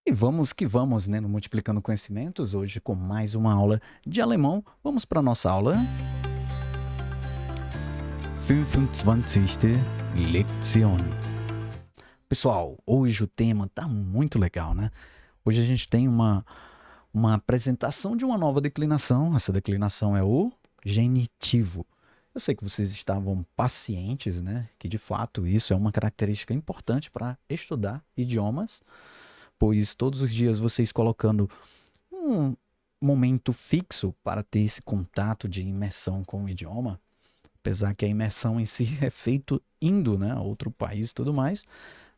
E vamos que vamos, né, no Multiplicando Conhecimentos, hoje com mais uma aula de alemão. Vamos para a nossa aula. 25. Lektion. Pessoal, hoje o tema tá muito legal, né? Hoje a gente tem uma apresentação de uma nova declinação. Essa declinação é o genitivo. Eu sei que vocês estavam pacientes, né? Que de fato isso é uma característica importante para estudar idiomas, pois todos os dias vocês colocando um momento fixo para ter esse contato de imersão com o idioma, apesar que a imersão em si é feito indo, né, a outro país e tudo mais,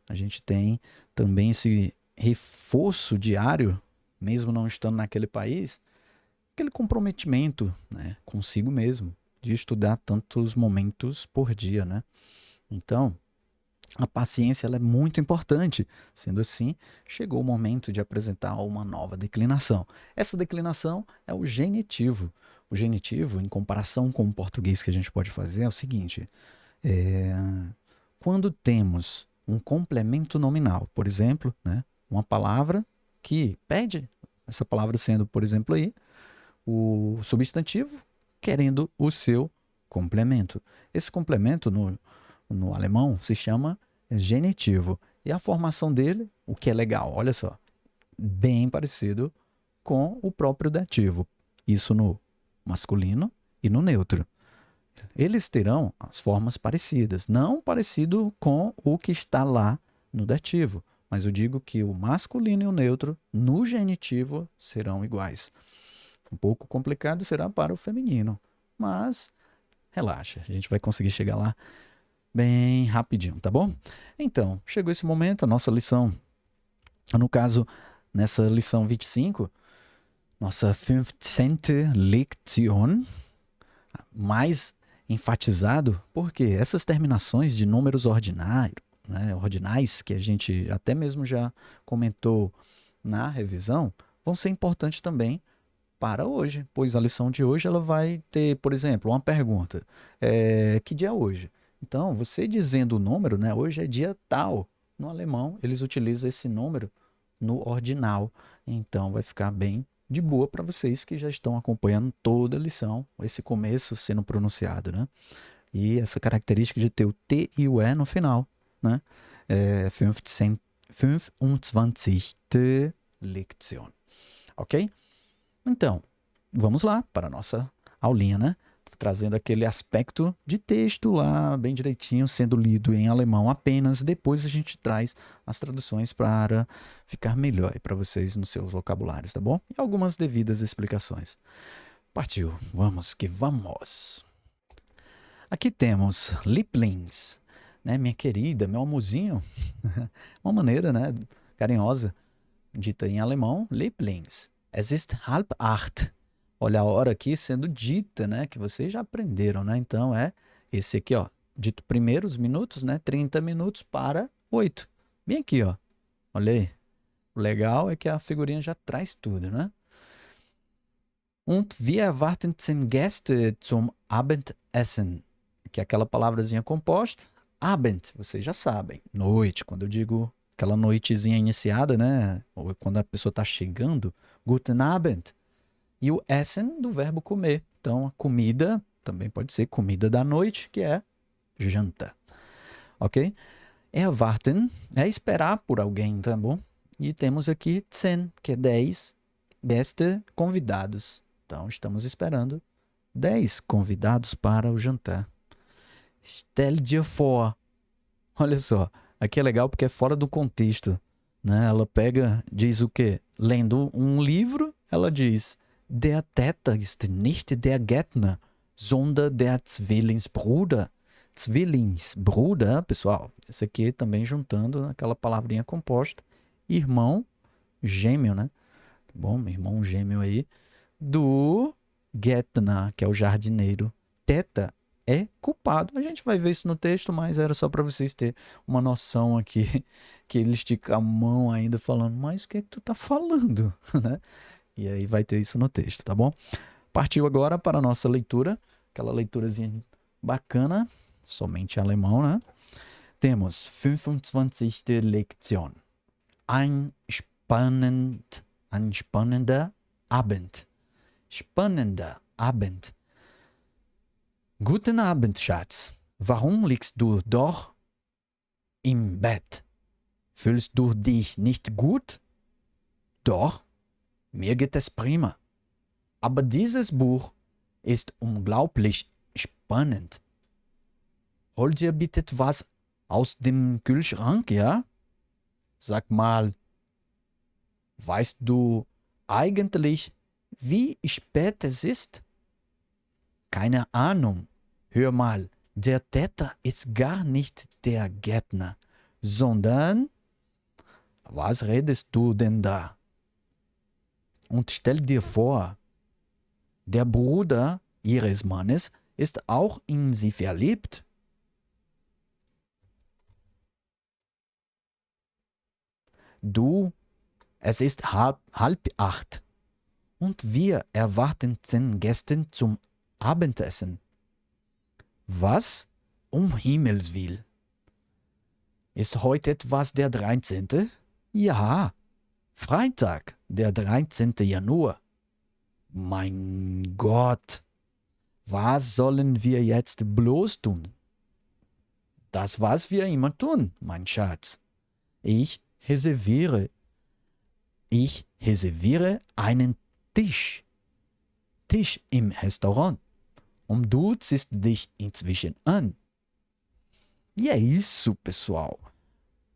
a gente tem também esse reforço diário, mesmo não estando naquele país, aquele comprometimento, né, consigo mesmo, de estudar tantos momentos por dia, né? Então, a paciência ela é muito importante. Sendo assim, chegou o momento de apresentar uma nova declinação. Essa declinação é o genitivo. O genitivo, em comparação com o português que a gente pode fazer, é o seguinte: é, quando temos um complemento nominal, por exemplo, né, uma palavra que pede, essa palavra sendo, por exemplo, aí, o substantivo querendo o seu complemento. Esse complemento no alemão se chama genitivo. E a formação dele, o que é legal, olha só, bem parecido com o próprio dativo. Isso no masculino e no neutro. Eles terão as formas parecidas, não parecido com o que está lá no dativo, mas eu digo que o masculino e o neutro no genitivo serão iguais. Um pouco complicado será para o feminino, mas relaxa, a gente vai conseguir chegar lá bem rapidinho, tá bom? Então, chegou esse momento, a nossa lição, no caso, nessa lição 25, nossa 15. Lektion, mais enfatizado, porque essas terminações de números ordinários, né, ordinais, que a gente até mesmo já comentou na revisão, vão ser importantes também para hoje, pois a lição de hoje ela vai ter, por exemplo, uma pergunta: que dia é hoje? Então, você dizendo o número, né? Hoje é dia tal. No alemão, eles utilizam esse número no ordinal. Então, vai ficar bem de boa para vocês que já estão acompanhando toda a lição, esse começo sendo pronunciado, né? E essa característica de ter o T e o E no final, né? 15, 25. Lektion. Ok? Então, vamos lá para a nossa aulinha, né? Trazendo aquele aspecto de texto lá, bem direitinho, sendo lido em alemão apenas. Depois a gente traz as traduções para ficar melhor para vocês nos seus vocabulários, tá bom? E algumas devidas explicações. Partiu, vamos que vamos! Aqui temos Lieblings, né? Minha querida, meu amorzinho. Uma maneira, né? Carinhosa, dita em alemão, Lieblings. Es ist halb acht. Olha a hora aqui sendo dita, né? Que vocês já aprenderam, né? Então é esse aqui, ó. Dito primeiros minutos, né? 30 minutos para 8. Bem aqui, ó. Olha aí. O legal é que a figurinha já traz tudo, né? Und wir erwarten 10 Gäste zum Abendessen. Que é aquela palavrazinha composta. Abend, vocês já sabem. Noite, quando eu digo aquela noitezinha iniciada, né? Ou quando a pessoa está chegando. Guten Abend. E o Essen do verbo comer. Então, a comida também pode ser comida da noite, que é janta. Ok? Erwarten é esperar por alguém, tá bom? E temos aqui 10, que é 10, Gäste, convidados. Então, estamos esperando 10 convidados para o jantar. Stell dir vor. Olha só, aqui é legal porque é fora do contexto, né? Ela pega, diz o quê? Lendo um livro, ela diz: Der Täter ist nicht der Gärtner, sondern der Zwillingsbruder. Zwillingsbruder, pessoal, esse aqui também juntando aquela palavrinha composta, irmão gêmeo, né? Tá bom, irmão gêmeo aí, do Gärtner, que é o jardineiro. Teta é culpado. A gente vai ver isso no texto, mas era só para vocês terem uma noção aqui, que ele estica a mão ainda falando, mas o que é que tu tá falando, né? E aí vai ter isso no texto, tá bom? Partiu agora para a nossa leitura, aquela leiturazinha bacana, somente em alemão, né? Temos 25. Lektion. Ein ein spannender Abend. Spannender Abend. Guten Abend, Schatz. Warum liegst du doch im Bett? Fühlst du dich nicht gut? Doch, mir geht es prima. Aber dieses Buch ist unglaublich spannend. Hol dir bitte etwas aus dem Kühlschrank, ja? Sag mal, weißt du eigentlich, wie spät es ist? Keine Ahnung. Hör mal, der Täter ist gar nicht der Gärtner, sondern, was redest du denn da? Und stell dir vor, der Bruder ihres Mannes ist auch in sie verliebt. Du, es ist halb 8 und wir erwarten 10 Gäste zum Abendessen. Was? Um Himmels Willen. Ist heute etwas der 13.? Ja, Freitag, der 13. Januar. Mein Gott, was sollen wir jetzt bloß tun? Das, was wir immer tun, mein Schatz. Ich reserviere einen Tisch im Restaurant. Und du ziehst dich inzwischen an. E é isso, pessoal.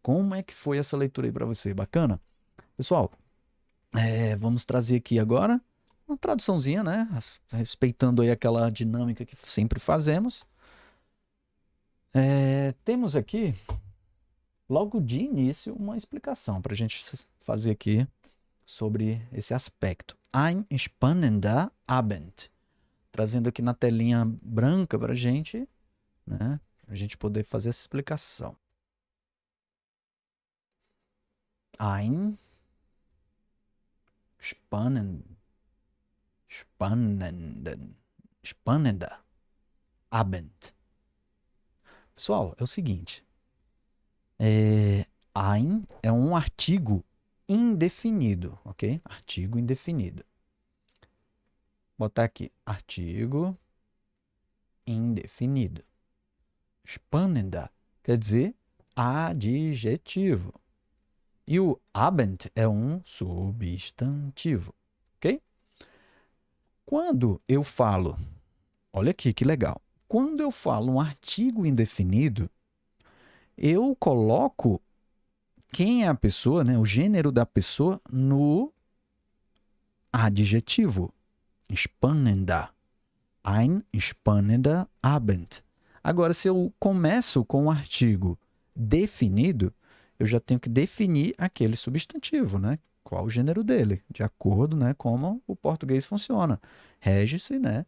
Como é que foi essa leitura aí para você? Bacana? Pessoal, vamos trazer aqui agora uma traduçãozinha, né? Respeitando aí aquela dinâmica que sempre fazemos. Temos aqui, logo de início, uma explicação para a gente fazer aqui sobre esse aspecto. Ein spannender Abend. Trazendo aqui na telinha branca para a gente, né? Para a gente poder fazer essa explicação. Ein spannender Abend. Pessoal, é o seguinte. Ein é um artigo indefinido, ok? Artigo indefinido. Vou botar aqui, artigo indefinido. Spannender quer dizer adjetivo. E o Abend é um substantivo, ok? Quando eu falo, olha aqui que legal. Quando eu falo um artigo indefinido, eu coloco quem é a pessoa, né, o gênero da pessoa, no adjetivo. Spannender. Ein spannender Abend. Agora, se eu começo com um artigo definido, eu já tenho que definir aquele substantivo, né? Qual o gênero dele, de acordo, né, como o português funciona. Rege-se, né,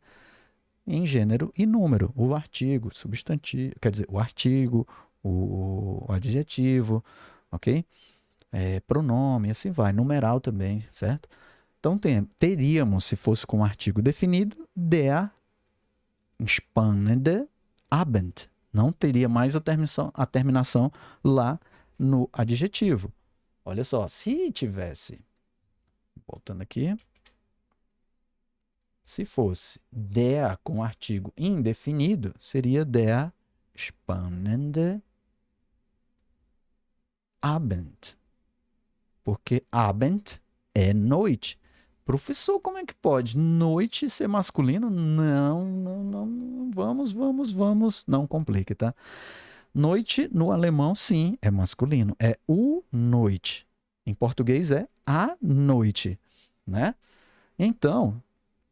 em gênero e número. O artigo, substantivo, quer dizer, o artigo, o adjetivo, ok? Pronome, assim vai. Numeral também, certo? Então, teríamos, se fosse com um artigo definido, der spannende Abend. Não teria mais a terminação lá no adjetivo. Olha só, se tivesse, voltando aqui, se fosse der com artigo indefinido, seria der spannende Abend. Porque Abend é noite. Professor, como é que pode noite ser masculino? Não. Vamos. Não complique, tá? Noite, no alemão, sim, é masculino. É o noite. Em português é a noite, né? Então,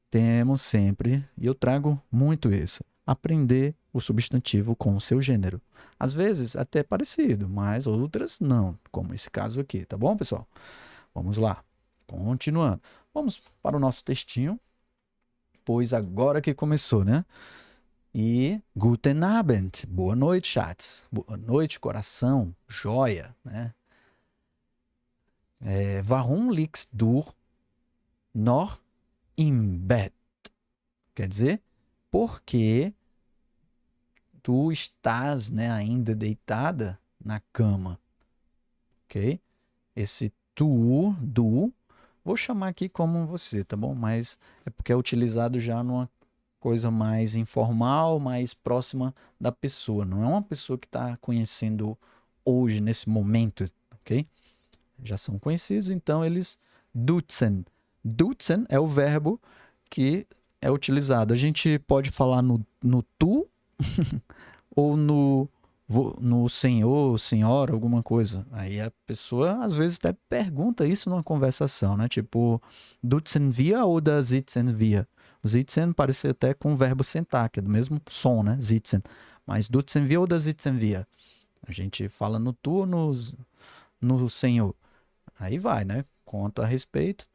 temos sempre, e eu trago muito isso, aprender o substantivo com o seu gênero. Às vezes até parecido, mas outras não, como esse caso aqui, tá bom, pessoal? Vamos lá, continuando. Vamos para o nosso textinho, pois agora que começou, né? E Guten Abend, boa noite, Schatz. Boa noite, coração, joia, né? Warum liegst du noch im Bett? Quer dizer, porque tu estás, né, ainda deitada na cama, ok? Esse du. Vou chamar aqui como você, tá bom? Mas é porque é utilizado já numa coisa mais informal, mais próxima da pessoa. Não é uma pessoa que está conhecendo hoje, nesse momento, ok? Já são conhecidos, então eles duzen. Duzen é o verbo que é utilizado. A gente pode falar no tu ou no senhor, senhora, alguma coisa. Aí a pessoa às vezes até pergunta isso numa conversação, né? Tipo, duzen wir oder sitzen wir? Sitzen parece até com o verbo sentar, que é do mesmo som, né? Sitzen. Mas duzen wir oder sitzen wir? A gente fala no tu ou no senhor. Aí vai, né? Conta a respeito,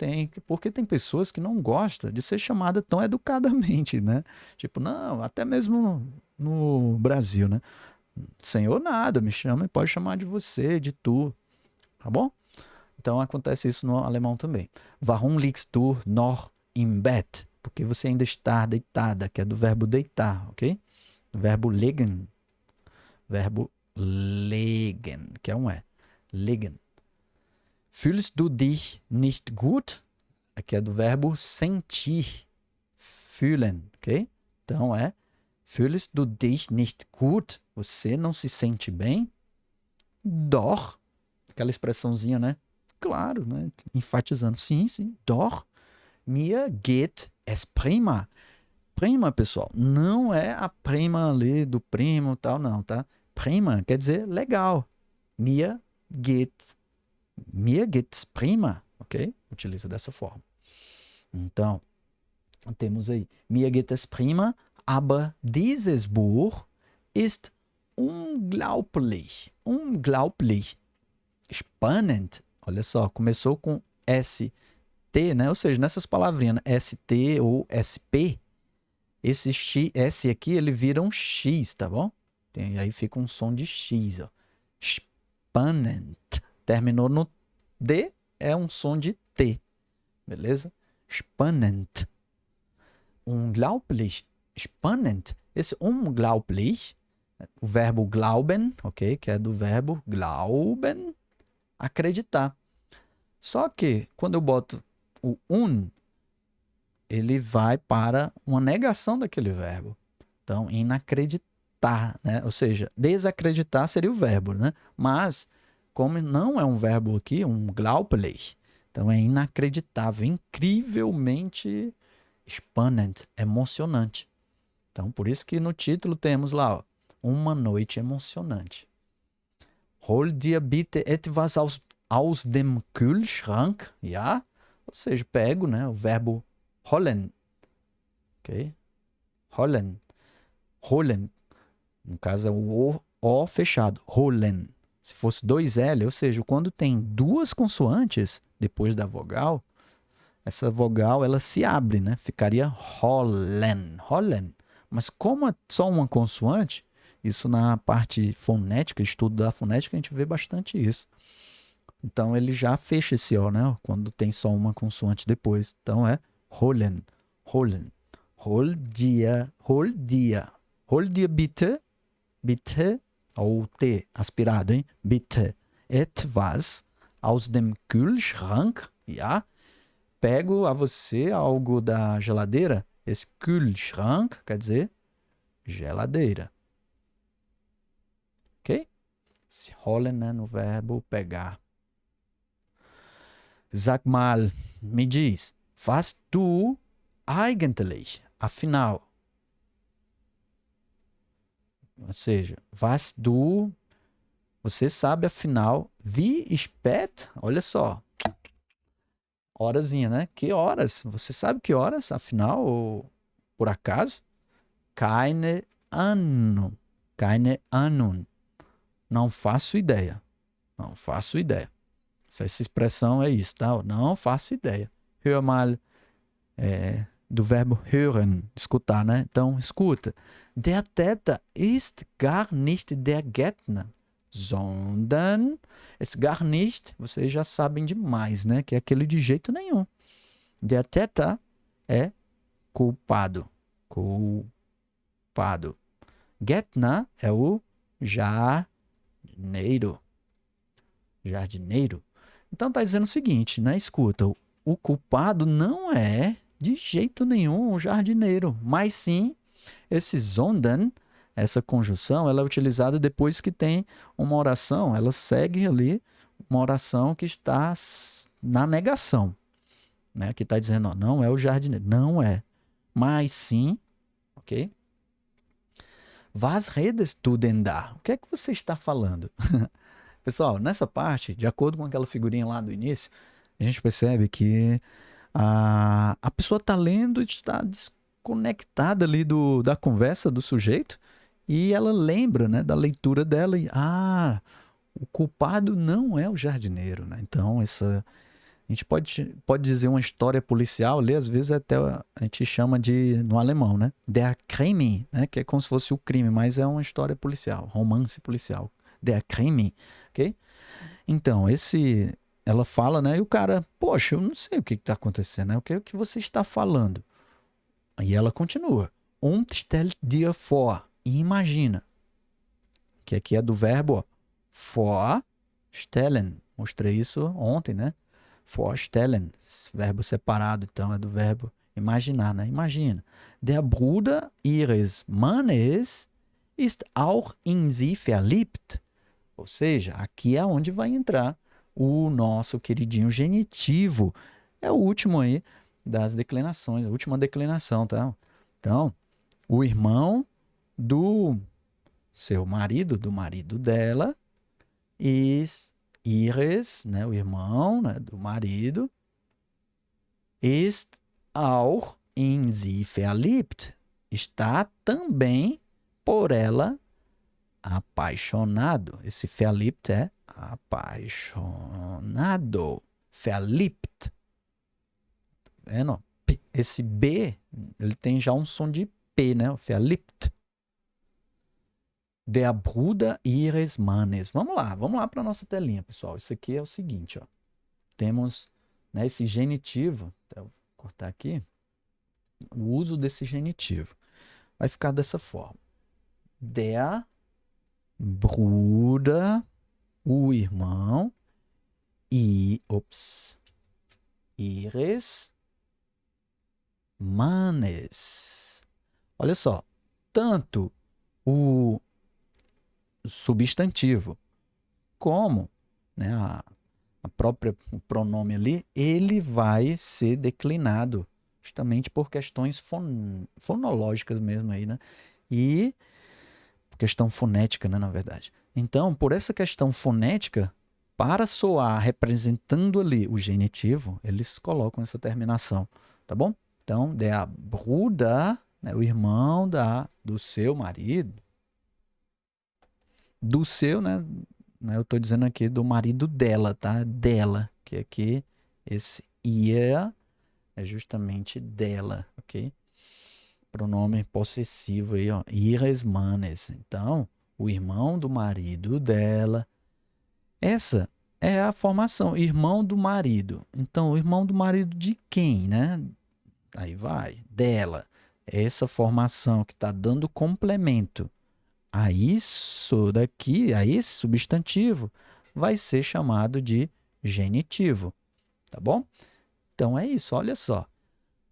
porque tem pessoas que não gostam de ser chamada tão educadamente, né? Tipo, não, até mesmo no Brasil, né? Senhor nada, me chama e pode chamar de você, de tu, tá bom? Então acontece isso no alemão também. Warum liegst du noch im Bett? Porque você ainda está deitada, que é do verbo deitar, ok? Do verbo legen. Verbo legen, que é um E. Legen. Fühlst du dich nicht gut? Aqui é do verbo sentir. Fühlen, ok? Então é Fühlst du dich nicht gut? Você não se sente bem? Doch. Aquela expressãozinha, né? Claro, né? Enfatizando. Sim, sim. Doch. Mir geht es prima. Prima, pessoal, não é a prima ali do primo e tal, não, tá? Prima quer dizer legal. Mir geht's prima, ok? Utiliza dessa forma. Então, temos aí, mir geht es prima, aber dieses Buch ist unglaublich spannend. Olha só, começou com ST, né? Ou seja, nessas palavrinhas, né? ST ou SP, esse X, S aqui, ele vira um X, tá bom? Aí fica um som de X, ó. Spannend. Terminou no D, é um som de T, beleza? Spannend. Unglaublich. Spannend. Esse unglaublich, o verbo glauben, ok? Que é do verbo glauben, acreditar. Só que, quando eu boto o ele vai para uma negação daquele verbo. Então, inacreditar, né? Ou seja, desacreditar seria o verbo, né? Mas, como não é um verbo aqui, um glaublich, então é inacreditável, incrivelmente spannend, emocionante. Então, por isso que no título temos lá, ó, uma noite emocionante. Hol dir bitte etwas aus dem Kühlschrank, ja? Ou seja, pego, né, o verbo holen, ok? Holen, holen, no caso é o O fechado, holen. Se fosse dois L, ou seja, quando tem duas consoantes depois da vogal, essa vogal ela se abre, né? Ficaria holen, holen. Mas como é só uma consoante, isso na parte fonética, estudo da fonética, a gente vê bastante isso. Então ele já fecha esse O, né? Quando tem só uma consoante depois. Então é holen, holen. Hol dir bitte, bitte, ou T aspirado, hein? Bitte, etwas aus dem Kühlschrank, ja? Pego a você algo da geladeira. Esse Kühlschrank quer dizer geladeira. Ok? Se holen, né, no verbo pegar. Sag mal, me diz, was du eigentlich, afinal. Ou seja, was du, você sabe afinal, wie spät, olha só, horazinha, né? Que horas? Você sabe que horas, afinal, ou por acaso? Keine Ahnung. Keine Ahnung. Não faço ideia. Não faço ideia. Essa expressão é isso, tá? Não faço ideia. Hör mal, do verbo hören, escutar, né? Então, escuta. Der Täter ist gar nicht der Gärtner, sondern esse gar nicht, vocês já sabem demais, né? Que é aquele de jeito nenhum. Der Täter é culpado. Culpado. Gärtner é o jardineiro. Jardineiro. Então tá dizendo o seguinte, né? Escuta, o culpado não é de jeito nenhum o jardineiro, mas sim esse sondern, essa conjunção, ela é utilizada depois que tem uma oração, ela segue ali uma oração que está na negação, né? Que está dizendo, ó, não é o jardineiro, não é, mas sim, ok? Was redest du denn da? O que é que você está falando? Pessoal, nessa parte, de acordo com aquela figurinha lá do início, a gente percebe que a pessoa está lendo e está desconectada ali da conversa do sujeito e ela lembra, né, da leitura dela e, o culpado não é o jardineiro, né? Então, a gente pode dizer uma história policial ali, às vezes até a gente chama de, no alemão, né, der Krimi, né, que é como se fosse o crime, mas é uma história policial, romance policial, der Krimi, ok? Então, ela fala, né, e o cara, poxa, eu não sei o que está acontecendo, né, o que é que você está falando? E ela continua, und stell dir vor, e imagina, que aqui é do verbo vorstellen, mostrei isso ontem, né? Vorstellen, verbo separado, então é do verbo imaginar, né? Imagina. Der Bruder ihres Mannes ist auch in sie verliebt. Ou seja, aqui é onde vai entrar o nosso queridinho genitivo. É o último aí das declinações, a última declinação, tá? Então, o irmão do seu marido, do marido dela, ihres, né, o irmão, né, do marido, ist auch in sie verliebt, está também por ela apaixonado. Esse verliebt é apaixonado, verliebt. Tá vendo? Esse B, ele tem já um som de P, né, verliebt. Der Bruder ihres Mannes. Vamos lá para a nossa telinha, pessoal. Isso aqui é o seguinte, ó. Temos, né, esse genitivo, vou cortar aqui, o uso desse genitivo. Vai ficar dessa forma. Der Bruder, o irmão, ihres Mannes. Olha só, tanto o substantivo como, né, a própria o pronome ali, ele vai ser declinado justamente por questões fonológicas mesmo aí, né? E questão fonética, né, na verdade. Então, por essa questão fonética, para soar representando ali o genitivo, eles colocam essa terminação, tá bom? Então, der Bruder, né, o irmão do seu marido, do seu, né, eu estou dizendo aqui do marido dela, tá? Dela, que aqui esse ihr é justamente dela, ok? Pronome possessivo aí, ó, ihres Mannes. Então, o irmão do marido dela. Essa é a formação, irmão do marido. Então, o irmão do marido de quem, né? Aí vai, dela. Essa formação que está dando complemento a isso daqui, a esse substantivo, vai ser chamado de genitivo, tá bom? Então é isso, olha só.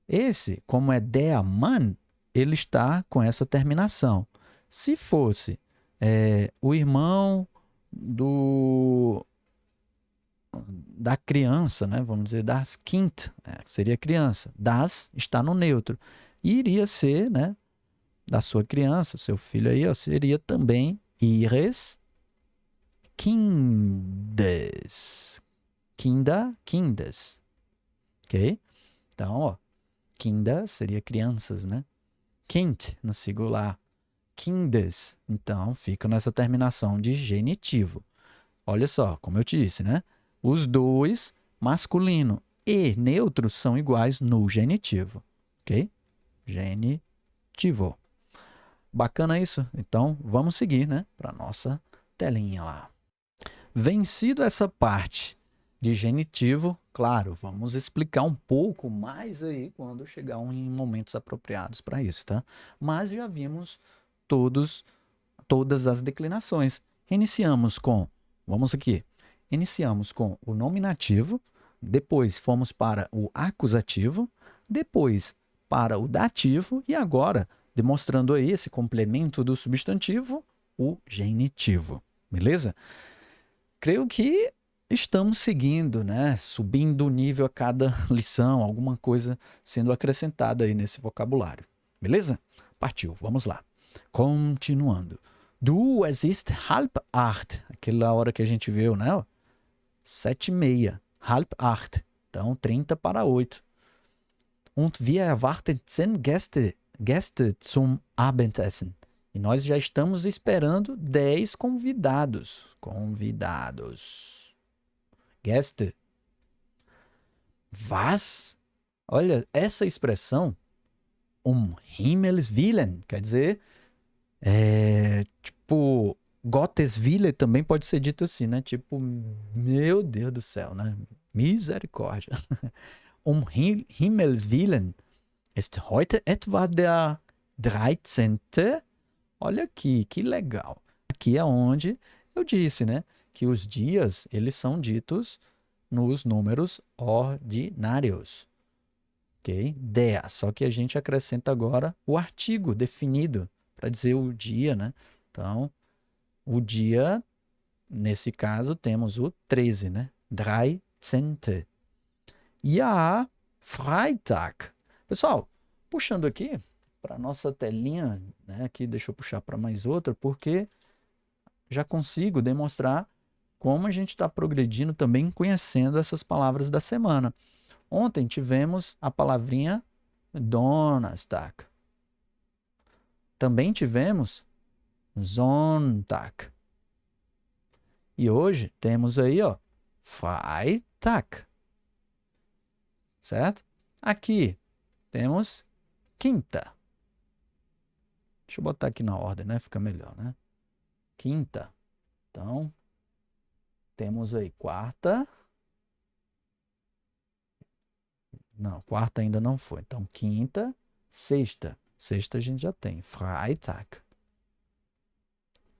Esse, como é der Mann, ele está com essa terminação. Se fosse o irmão da criança, né? Vamos dizer, das Kind, seria criança. Das está no neutro. E iria ser, né, da sua criança, seu filho aí, ó, seria também ihres Kindes. Kindes. Ok? Então, ó, Kinder seria crianças, né? Kind, no singular. Kindes. Então, fica nessa terminação de genitivo. Olha só, como eu te disse, né? Os dois, masculino e neutro, são iguais no genitivo. Ok? Genitivo. Bacana isso? Então, vamos seguir, né? Para nossa telinha lá. Vencido essa parte de genitivo, claro, vamos explicar um pouco mais aí quando chegar em momentos apropriados para isso, tá? Mas já vimos todas as declinações. Iniciamos com, vamos aqui, iniciamos com o nominativo, depois fomos para o acusativo, depois para o dativo e agora, demonstrando aí esse complemento do substantivo, o genitivo. Beleza? Creio que estamos seguindo, né? Subindo o nível a cada lição, alguma coisa sendo acrescentada aí nesse vocabulário. Beleza? Partiu, vamos lá. Continuando. Du, es ist 7:30. Aquela hora que a gente viu, né? 7:30. 7:30. Então, 30 para 8. Und wir erwarten 10 Gäste zum Abendessen. E nós já estamos esperando 10 convidados. Convidados. Gäste. Was? Olha, essa expressão, Himmels Willen, quer dizer, tipo, Gottes Wille também pode ser dito assim, né? Tipo, meu Deus do céu, né? Misericórdia. Himmels Willen ist heute etwa der 13. Olha aqui, que legal. Aqui é onde eu disse, né? Que os dias, eles são ditos nos números ordinários. Ok? Der. Só que a gente acrescenta agora o artigo definido para dizer o dia, né? Então, o dia, nesse caso, temos o 13, né? 13. Ja, Freitag. Pessoal, puxando aqui para nossa telinha, né? Aqui deixa eu puxar para mais outra, porque já consigo demonstrar como a gente está progredindo também conhecendo essas palavras da semana. Ontem tivemos a palavrinha Donnerstag. Também tivemos Sonntag. E hoje temos aí, ó, Freitag. Certo? Aqui temos quinta. Deixa eu botar aqui na ordem, né? Fica melhor, né? Quinta. Então, temos aí quarta. Não, quarta ainda não foi. Então, quinta, sexta. Sexta a gente já tem. Freitag.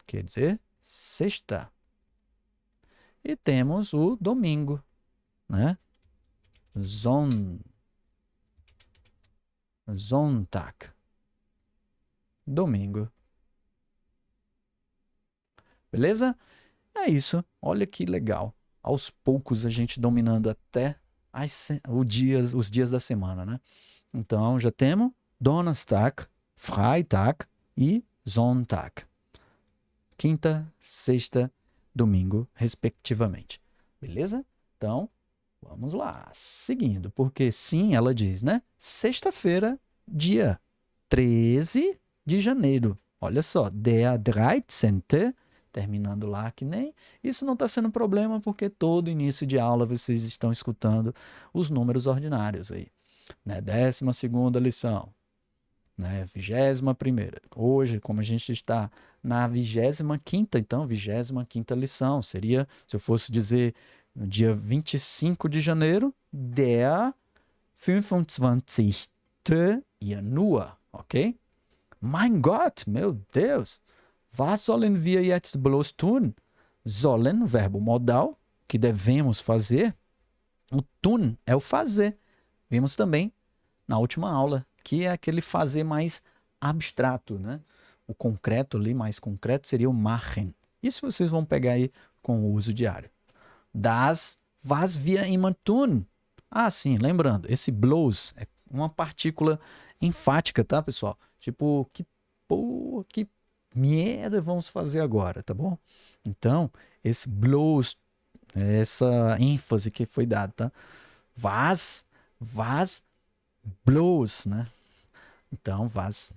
Quer dizer, sexta. E temos o domingo, né? Sonntag. Domingo. Beleza? É isso. Olha que legal. Aos poucos a gente dominando até os dias da semana, né? Então já temos Donnerstag, Freitag e Sonntag. Quinta, sexta, domingo, respectivamente. Beleza? Então, vamos lá. Seguindo, porque sim, ela diz, né? Sexta-feira, dia 13 de janeiro. Olha só, der 13. Terminando lá que nem. Isso não está sendo problema porque todo início de aula vocês estão escutando os números ordinários aí. Né? 12ª lição. Né? 21ª. Hoje, como a gente está na 25ª, então, 25ª lição. Seria, se eu fosse dizer, no dia 25 de janeiro, der 25. Januar. Ok? Mein Gott, meu Deus! Was sollen wir jetzt bloß tun? Sollen, verbo modal, que devemos fazer. O tun é o fazer. Vimos também na última aula, que é aquele fazer mais abstrato, né? O concreto ali, mais concreto, seria o machen. Isso vocês vão pegar aí com o uso diário. Das, was wir immer tun. Ah, sim, lembrando, esse bloß é uma partícula enfática, tá, pessoal? Tipo, que porra, que merda vamos fazer agora, tá bom? Então, esse bloß, essa ênfase que foi dada, tá? Was bloß, né? Então, was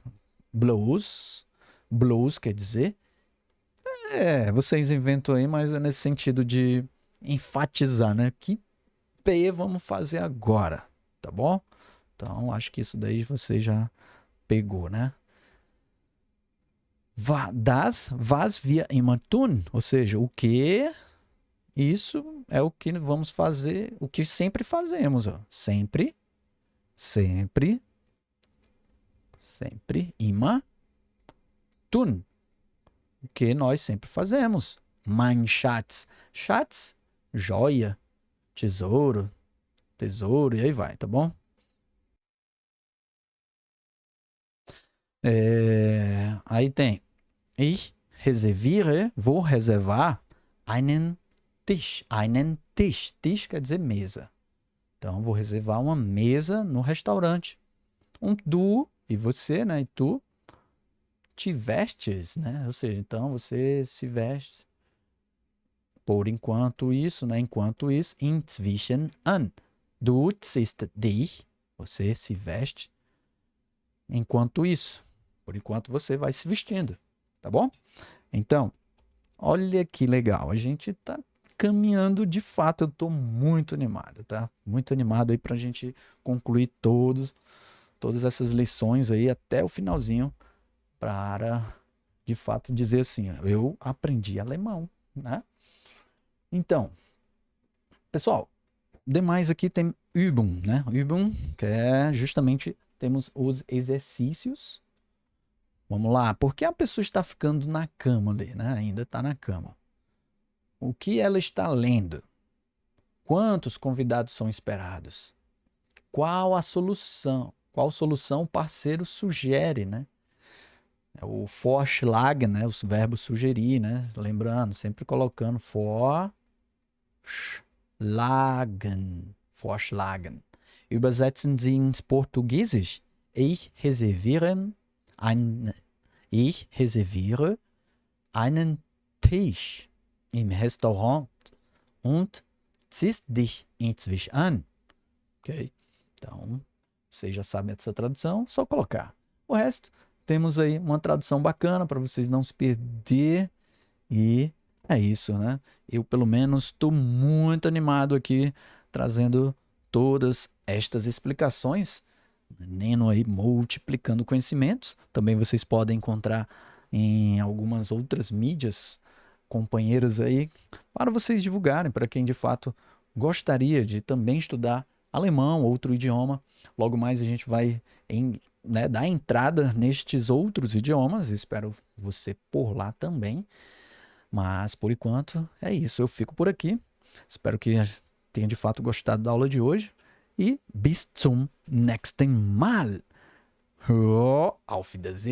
bloß quer dizer, vocês inventam aí, mas é nesse sentido de enfatizar, né? Que P vamos fazer agora, tá bom? Então, acho que isso daí você já pegou, né? Das, was wir immer tun, ou seja, o que, isso é o que vamos fazer, o que sempre fazemos, ó. Sempre, immer tun, o que nós sempre fazemos. Mein Schatz, Schatz joia, tesouro, tesouro, e aí vai, tá bom? Aí tem Ich reserviere, vou reservar einen Tisch. Einen Tisch. Tisch quer dizer mesa. Então, vou reservar uma mesa no restaurante. Du, e você, né? E tu te vestes, né? Ou seja, então você se veste. Por enquanto isso, né? Enquanto isso, inzwischen an. Du ziehst dich. Você se veste. Enquanto isso. Por enquanto você vai se vestindo. Tá bom? Então, olha que legal. A gente tá caminhando de fato. Eu tô muito animado, tá? Muito animado aí pra gente concluir todas essas lições aí até o finalzinho para de fato dizer assim, eu aprendi alemão, né? Então, pessoal, demais aqui tem Übung, né? Übung, que é justamente temos os exercícios. Vamos lá, por que a pessoa está ficando na cama ali, né? Ainda está na cama. O que ela está lendo? Quantos convidados são esperados? Qual a solução? Qual solução o parceiro sugere, né? É o vorschlagen, né? Os verbos sugerir, né? Lembrando, sempre colocando vorschlagen. Übersetzen Sie ins Portugiesisch. Ich reserviere einen Tisch im Restaurant und ziehst dich inzwischen an. Ok? Então, vocês já sabem essa tradução, só colocar. O resto, temos aí uma tradução bacana para vocês não se perder. E é isso, né? Eu, pelo menos, estou muito animado aqui, trazendo todas estas explicações. Neno aí multiplicando conhecimentos. Também vocês podem encontrar em algumas outras mídias companheiras aí para vocês divulgarem, para quem de fato gostaria de também estudar alemão, outro idioma. Logo mais a gente vai dar entrada nestes outros idiomas. Espero você por lá também. Mas por enquanto é isso. Eu fico por aqui. Espero que tenha de fato gostado da aula de hoje. E bis zum nächsten Mal. Auf Wiedersehen.